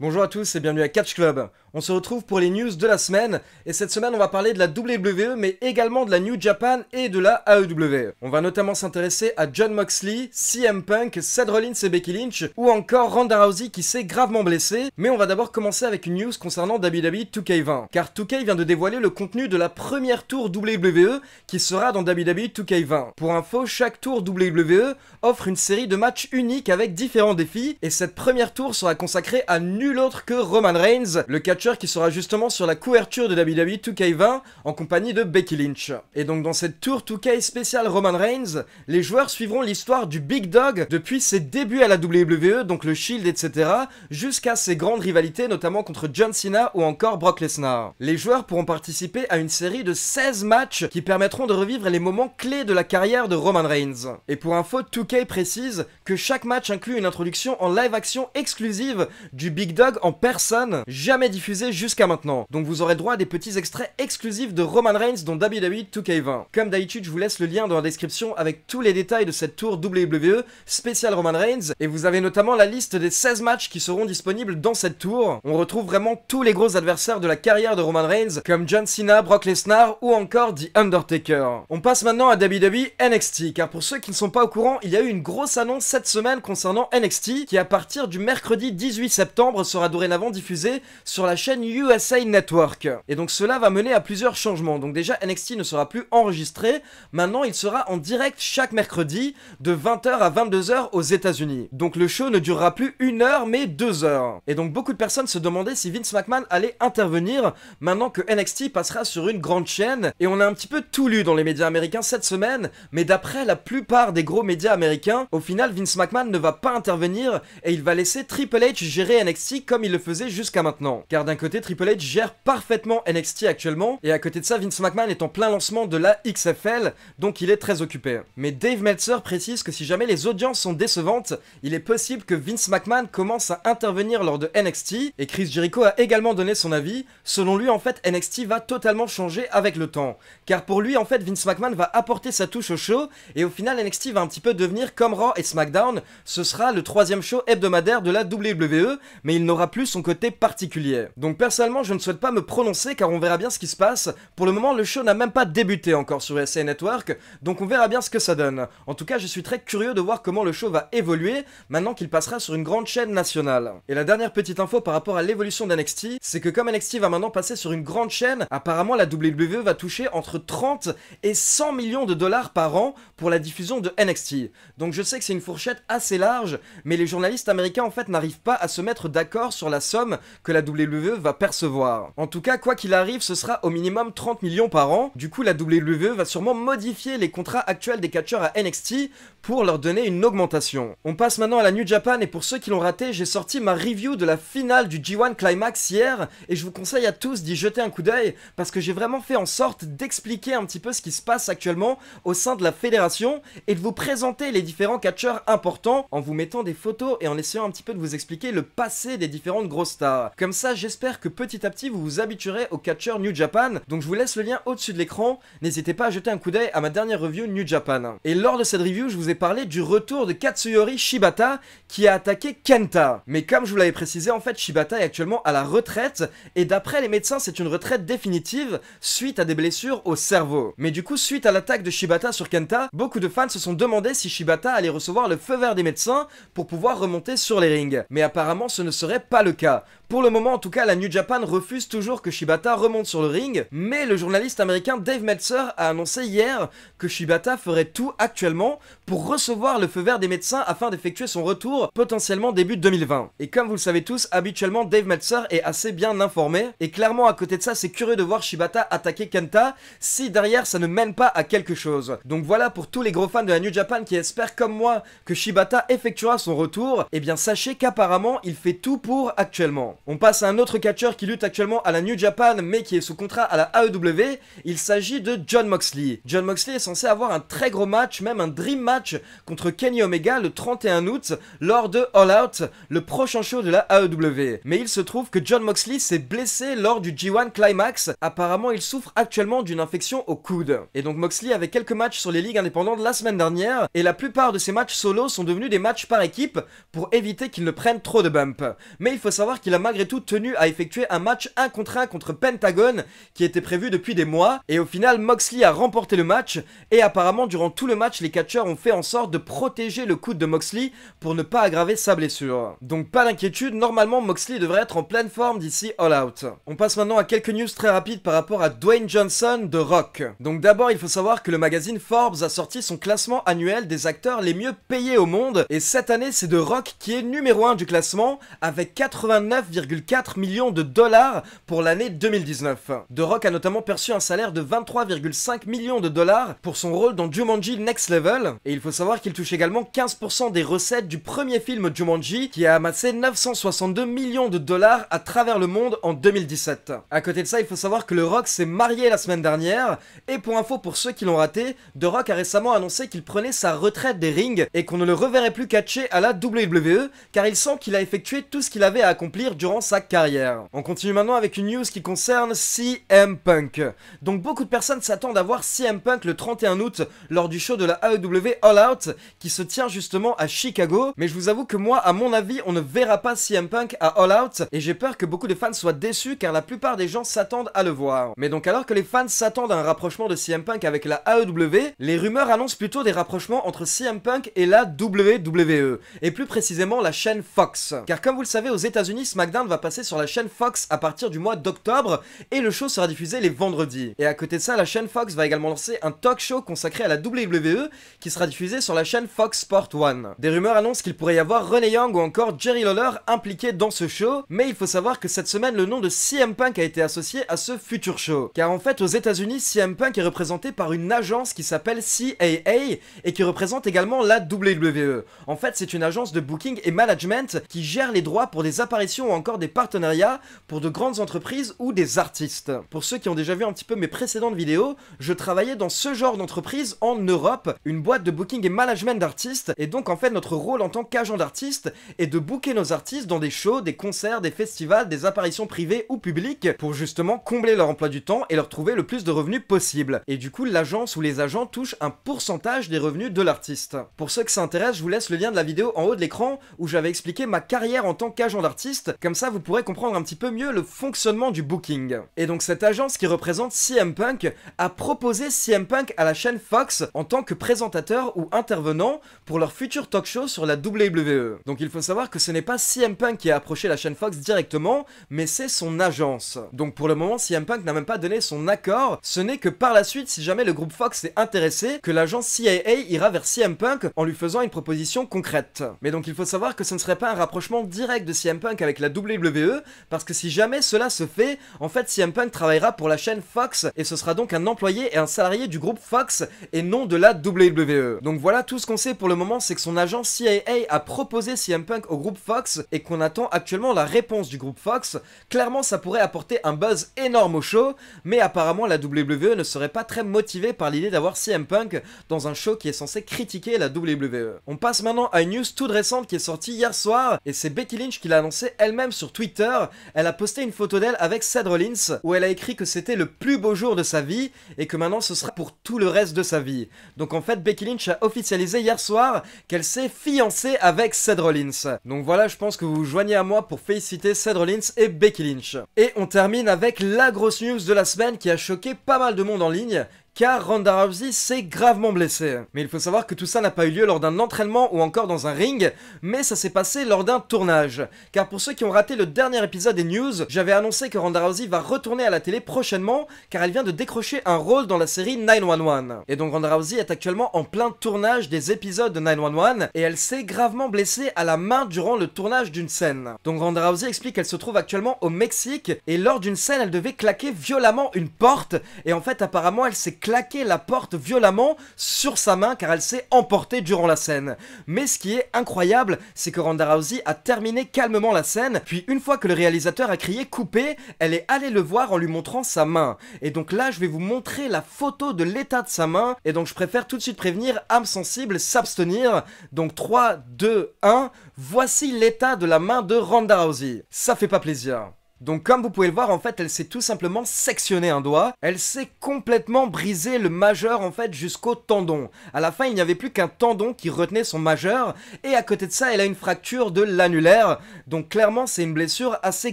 Bonjour à tous et bienvenue à Catch Club. On se retrouve pour les news de la semaine et cette semaine on va parler de la WWE mais également de la New Japan et de la AEW. On va notamment s'intéresser à Jon Moxley, CM Punk, Seth Rollins et Becky Lynch ou encore Ronda Rousey qui s'est gravement blessée. Mais on va d'abord commencer avec une news concernant WWE 2K20 car 2K vient de dévoiler le contenu de la première tour WWE qui sera dans WWE 2K20. Pour info, chaque tour WWE offre une série de matchs uniques avec différents défis et cette première tour sera consacrée à nul autre que Roman Reigns, le catcheur qui sera justement sur la couverture de WWE 2K20 en compagnie de Becky Lynch. Et donc dans cette tour 2K spéciale Roman Reigns, les joueurs suivront l'histoire du Big Dog depuis ses débuts à la WWE, donc le Shield, etc., jusqu'à ses grandes rivalités, notamment contre John Cena ou encore Brock Lesnar. Les joueurs pourront participer à une série de 16 matchs qui permettront de revivre les moments clés de la carrière de Roman Reigns. Et pour info, 2K précise que chaque match inclut une introduction en live action exclusive du Big Dog en personne, jamais diffusé jusqu'à maintenant. Donc vous aurez droit à des petits extraits exclusifs de Roman Reigns dans WWE 2K20. Comme d'habitude, je vous laisse le lien dans la description avec tous les détails de cette tour WWE spéciale Roman Reigns, et vous avez notamment la liste des 16 matchs qui seront disponibles dans cette tour. On retrouve vraiment tous les gros adversaires de la carrière de Roman Reigns, comme John Cena, Brock Lesnar ou encore The Undertaker. On passe maintenant à WWE NXT, car pour ceux qui ne sont pas au courant, il y a eu une grosse annonce cette semaine concernant NXT, qui à partir du mercredi 18 septembre sera dorénavant diffusé sur la chaîne USA Network. Et donc cela va mener à plusieurs changements. Donc déjà NXT ne sera plus enregistré, maintenant il sera en direct chaque mercredi de 20h à 22h aux États-Unis. Donc le show ne durera plus 1 heure mais 2 heures. Et donc beaucoup de personnes se demandaient si Vince McMahon allait intervenir maintenant que NXT passera sur une grande chaîne, et on a un petit peu tout lu dans les médias américains cette semaine, mais d'après la plupart des gros médias américains, au final Vince McMahon ne va pas intervenir et il va laisser Triple H gérer NXT comme il le faisait jusqu'à maintenant. Car d'un côté, Triple H gère parfaitement NXT actuellement, et à côté de ça, Vince McMahon est en plein lancement de la XFL, donc il est très occupé. Mais Dave Meltzer précise que si jamais les audiences sont décevantes, il est possible que Vince McMahon commence à intervenir lors de NXT, et Chris Jericho a également donné son avis. Selon lui, en fait, NXT va totalement changer avec le temps. Car pour lui, en fait, Vince McMahon va apporter sa touche au show, et au final, NXT va un petit peu devenir comme Raw et SmackDown. Ce sera le 3e show hebdomadaire de la WWE, mais il n'aura plus son côté particulier. Donc personnellement je ne souhaite pas me prononcer car on verra bien ce qui se passe. Pour le moment le show n'a même pas débuté encore sur USA Network, donc on verra bien ce que ça donne. En tout cas je suis très curieux de voir comment le show va évoluer maintenant qu'il passera sur une grande chaîne nationale. Et la dernière petite info par rapport à l'évolution d'NXT, c'est que comme NXT va maintenant passer sur une grande chaîne, apparemment la WWE va toucher entre 30 et 100 millions de dollars par an pour la diffusion de NXT. Donc je sais que c'est une fourchette assez large, mais les journalistes américains en fait n'arrivent pas à se mettre d'accord sur la somme que la WWE va percevoir. En tout cas, quoi qu'il arrive, ce sera au minimum 30 millions par an. Du coup, la WWE va sûrement modifier les contrats actuels des catcheurs à NXT pour leur donner une augmentation. On passe maintenant à la New Japan, et pour ceux qui l'ont raté, j'ai sorti ma review de la finale du G1 Climax hier, et je vous conseille à tous d'y jeter un coup d'œil parce que j'ai vraiment fait en sorte d'expliquer un petit peu ce qui se passe actuellement au sein de la fédération et de vous présenter les différents catcheurs importants en vous mettant des photos et en essayant un petit peu de vous expliquer le passé des différentes grosses stars. Comme ça, j'espère que petit à petit vous vous habituerez aux catcheurs New Japan. Donc je vous laisse le lien au-dessus de l'écran. N'hésitez pas à jeter un coup d'œil à ma dernière review New Japan. Et lors de cette review, je vous ai parlé du retour de Katsuyori Shibata qui a attaqué Kenta. Mais comme je vous l'avais précisé, en fait Shibata est actuellement à la retraite, et d'après les médecins c'est une retraite définitive suite à des blessures au cerveau. Mais du coup, suite à l'attaque de Shibata sur Kenta, beaucoup de fans se sont demandé si Shibata allait recevoir le feu vert des médecins pour pouvoir remonter sur les rings. Mais apparemment ce ne serait pas le cas. Pour le moment en tout cas, la New Japan refuse toujours que Shibata remonte sur le ring, mais le journaliste américain Dave Meltzer a annoncé hier que Shibata ferait tout actuellement pour recevoir le feu vert des médecins afin d'effectuer son retour potentiellement début 2020. Et comme vous le savez tous, habituellement Dave Meltzer est assez bien informé, et clairement à côté de ça c'est curieux de voir Shibata attaquer Kenta si derrière ça ne mène pas à quelque chose. Donc voilà, pour tous les gros fans de la New Japan qui espèrent comme moi que Shibata effectuera son retour, et bien sachez qu'apparemment il fait tout pour actuellement. On passe à un autre catcheur qui lutte actuellement à la New Japan mais qui est sous contrat à la AEW, il s'agit de Jon Moxley. Jon Moxley est censé avoir un très gros match, même un dream match contre Kenny Omega le 31 août lors de All Out, le prochain show de la AEW. Mais il se trouve que Jon Moxley s'est blessé lors du G1 Climax, apparemment il souffre actuellement d'une infection au coude. Et donc Moxley avait quelques matchs sur les ligues indépendantes la semaine dernière, et la plupart de ses matchs solo sont devenus des matchs par équipe pour éviter qu'il ne prenne trop de bump. Mais il faut savoir qu'il a malgré tout tenu à effectuer un match 1 contre 1 contre Pentagon qui était prévu depuis des mois, et au final Moxley a remporté le match, et apparemment durant tout le match les catcheurs ont fait en sorte de protéger le coude de Moxley pour ne pas aggraver sa blessure. Donc pas d'inquiétude, normalement Moxley devrait être en pleine forme d'ici All Out. On passe maintenant à quelques news très rapides par rapport à Dwayne Johnson de Rock. Donc d'abord il faut savoir que le magazine Forbes a sorti son classement annuel des acteurs les mieux payés au monde, et cette année c'est The Rock qui est numéro 1 du classement avec 89,4 millions de dollars pour l'année 2019. The Rock a notamment perçu un salaire de 23,5 millions de dollars pour son rôle dans Jumanji Next Level, et il faut savoir qu'il touche également 15% des recettes du premier film Jumanji qui a amassé 962 millions de dollars à travers le monde en 2017. À côté de ça, il faut savoir que The Rock s'est marié la semaine dernière, et pour info pour ceux qui l'ont raté, The Rock a récemment annoncé qu'il prenait sa retraite des rings et qu'on ne le reverrait plus catcher à la WWE car il sent qu'il a effectué tout ce qu'il avait à accomplir durant sa carrière. On continue maintenant avec une news qui concerne CM Punk. Donc beaucoup de personnes s'attendent à voir CM Punk le 31 août lors du show de la AEW All Out qui se tient justement à Chicago, mais je vous avoue que moi, à mon avis, on ne verra pas CM Punk à All Out et j'ai peur que beaucoup de fans soient déçus car la plupart des gens s'attendent à le voir. Mais donc alors que les fans s'attendent à un rapprochement de CM Punk avec la AEW, les rumeurs annoncent plutôt des rapprochements entre CM Punk et la WWE, et plus précisément la chaîne Fox. Car comme vous le savez, aux États-Unis, SmackDown va passer sur la chaîne Fox à partir du mois d'octobre et le show sera diffusé les vendredis. Et à côté de ça, la chaîne Fox va également lancer un talk show consacré à la WWE qui sera diffusé sur la chaîne Fox Sport 1. Des rumeurs annoncent qu'il pourrait y avoir Renee Young ou encore Jerry Lawler impliqués dans ce show, mais il faut savoir que cette semaine, le nom de CM Punk a été associé à ce futur show. Car en fait, aux États-Unis, CM Punk est représenté par une agence qui s'appelle CAA et qui représente également la WWE. En fait, c'est une agence de booking et management qui gère les droits pour des apparitions ou encore des partenariats pour de grandes entreprises ou des artistes. Pour ceux qui ont déjà vu un petit peu mes précédentes vidéos, je travaillais dans ce genre d'entreprise en Europe, une boîte de booking et management d'artistes, et donc en fait notre rôle en tant qu'agent d'artiste est de booker nos artistes dans des shows, des concerts, des festivals, des apparitions privées ou publiques pour justement combler leur emploi du temps et leur trouver le plus de revenus possible. Et du coup, l'agence ou les agents touchent un pourcentage des revenus de l'artiste. Pour ceux que ça intéresse, je vous laisse le lien de la vidéo en haut de l'écran où j'avais expliqué ma carrière en tant qu'agent d'artiste, comme ça vous pourrez comprendre un petit peu mieux le fonctionnement du booking. Et donc cette agence qui représente CM Punk a proposé CM Punk à la chaîne Fox en tant que présentateur ou intervenant pour leur futur talk show sur la WWE. Donc il faut savoir que ce n'est pas CM Punk qui a approché la chaîne Fox directement, mais c'est son agence. Donc pour le moment, CM Punk n'a même pas donné son accord, ce n'est que par la suite, si jamais le groupe Fox est intéressé, que l'agence CAA ira vers CM Punk en lui faisant une proposition concrète. Mais donc il faut savoir que ce ne serait pas un rapprochement direct de CM Punk avec la WWE, parce que si jamais cela se fait, en fait CM Punk travaillera pour la chaîne Fox, et ce sera donc un employé et un salarié du groupe Fox, et non de la WWE. Donc voilà, tout ce qu'on sait pour le moment, c'est que son agence CAA a proposé CM Punk au groupe Fox, et qu'on attend actuellement la réponse du groupe Fox. Clairement ça pourrait apporter un buzz énorme au show, mais apparemment la WWE ne serait pas très motivée par l'idée d'avoir CM Punk dans un show qui est censé critiquer la WWE. On passe maintenant à une news toute récente qui est sortie hier soir, et c'est Becky Lynch qui l'a annoncé elle-même sur Twitter. Elle a posté une photo d'elle avec Seth Rollins, où elle a écrit que c'était le plus beau jour de sa vie, et que maintenant ce sera pour tout le reste de sa vie. Donc en fait, Becky Lynch a officialisé hier soir qu'elle s'est fiancée avec Seth Rollins. Donc voilà, je pense que vous vous joignez à moi pour féliciter Seth Rollins et Becky Lynch. Et on termine avec la grosse news de la semaine qui a choqué pas mal de monde en ligne, car Ronda Rousey s'est gravement blessée. Mais il faut savoir que tout ça n'a pas eu lieu lors d'un entraînement ou encore dans un ring, mais ça s'est passé lors d'un tournage. Car pour ceux qui ont raté le dernier épisode des news, j'avais annoncé que Ronda Rousey va retourner à la télé prochainement, car elle vient de décrocher un rôle dans la série 911. Et donc Ronda Rousey est actuellement en plein tournage des épisodes de 911, et elle s'est gravement blessée à la main durant le tournage d'une scène. Donc Ronda Rousey explique qu'elle se trouve actuellement au Mexique, et lors d'une scène, elle devait claquer violemment une porte, et en fait apparemment elle s'est claqué la porte violemment sur sa main car elle s'est emportée durant la scène. Mais ce qui est incroyable, c'est que Ronda Rousey a terminé calmement la scène, puis une fois que le réalisateur a crié couper, elle est allée le voir en lui montrant sa main. Et donc là, je vais vous montrer la photo de l'état de sa main, et donc je préfère tout de suite prévenir, âme sensible, s'abstenir. Donc 3, 2, 1, voici l'état de la main de Ronda Rousey. Ça fait pas plaisir. Donc comme vous pouvez le voir, en fait, elle s'est tout simplement sectionné un doigt. Elle s'est complètement brisé le majeur, en fait, jusqu'au tendon. À la fin, il n'y avait plus qu'un tendon qui retenait son majeur. Et à côté de ça, elle a une fracture de l'annulaire. Donc clairement, c'est une blessure assez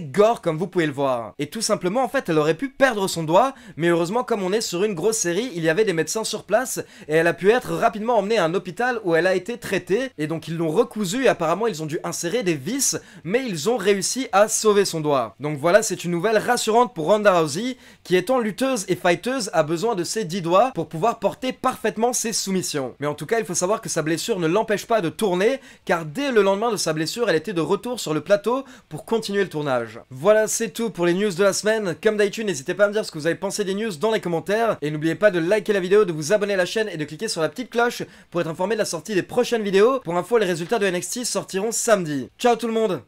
gore, comme vous pouvez le voir. Et tout simplement, en fait, elle aurait pu perdre son doigt. Mais heureusement, comme on est sur une grosse série, il y avait des médecins sur place. Et elle a pu être rapidement emmenée à un hôpital où elle a été traitée. Et donc ils l'ont recousue et apparemment, ils ont dû insérer des vis. Mais ils ont réussi à sauver son doigt. Donc voilà, c'est une nouvelle rassurante pour Ronda Rousey, qui étant lutteuse et fighteuse, a besoin de ses 10 doigts pour pouvoir porter parfaitement ses soumissions. Mais en tout cas, il faut savoir que sa blessure ne l'empêche pas de tourner, car dès le lendemain de sa blessure, elle était de retour sur le plateau pour continuer le tournage. Voilà, c'est tout pour les news de la semaine. Comme d'habitude, n'hésitez pas à me dire ce que vous avez pensé des news dans les commentaires, et n'oubliez pas de liker la vidéo, de vous abonner à la chaîne et de cliquer sur la petite cloche pour être informé de la sortie des prochaines vidéos. Pour info, les résultats de NXT sortiront samedi. Ciao tout le monde!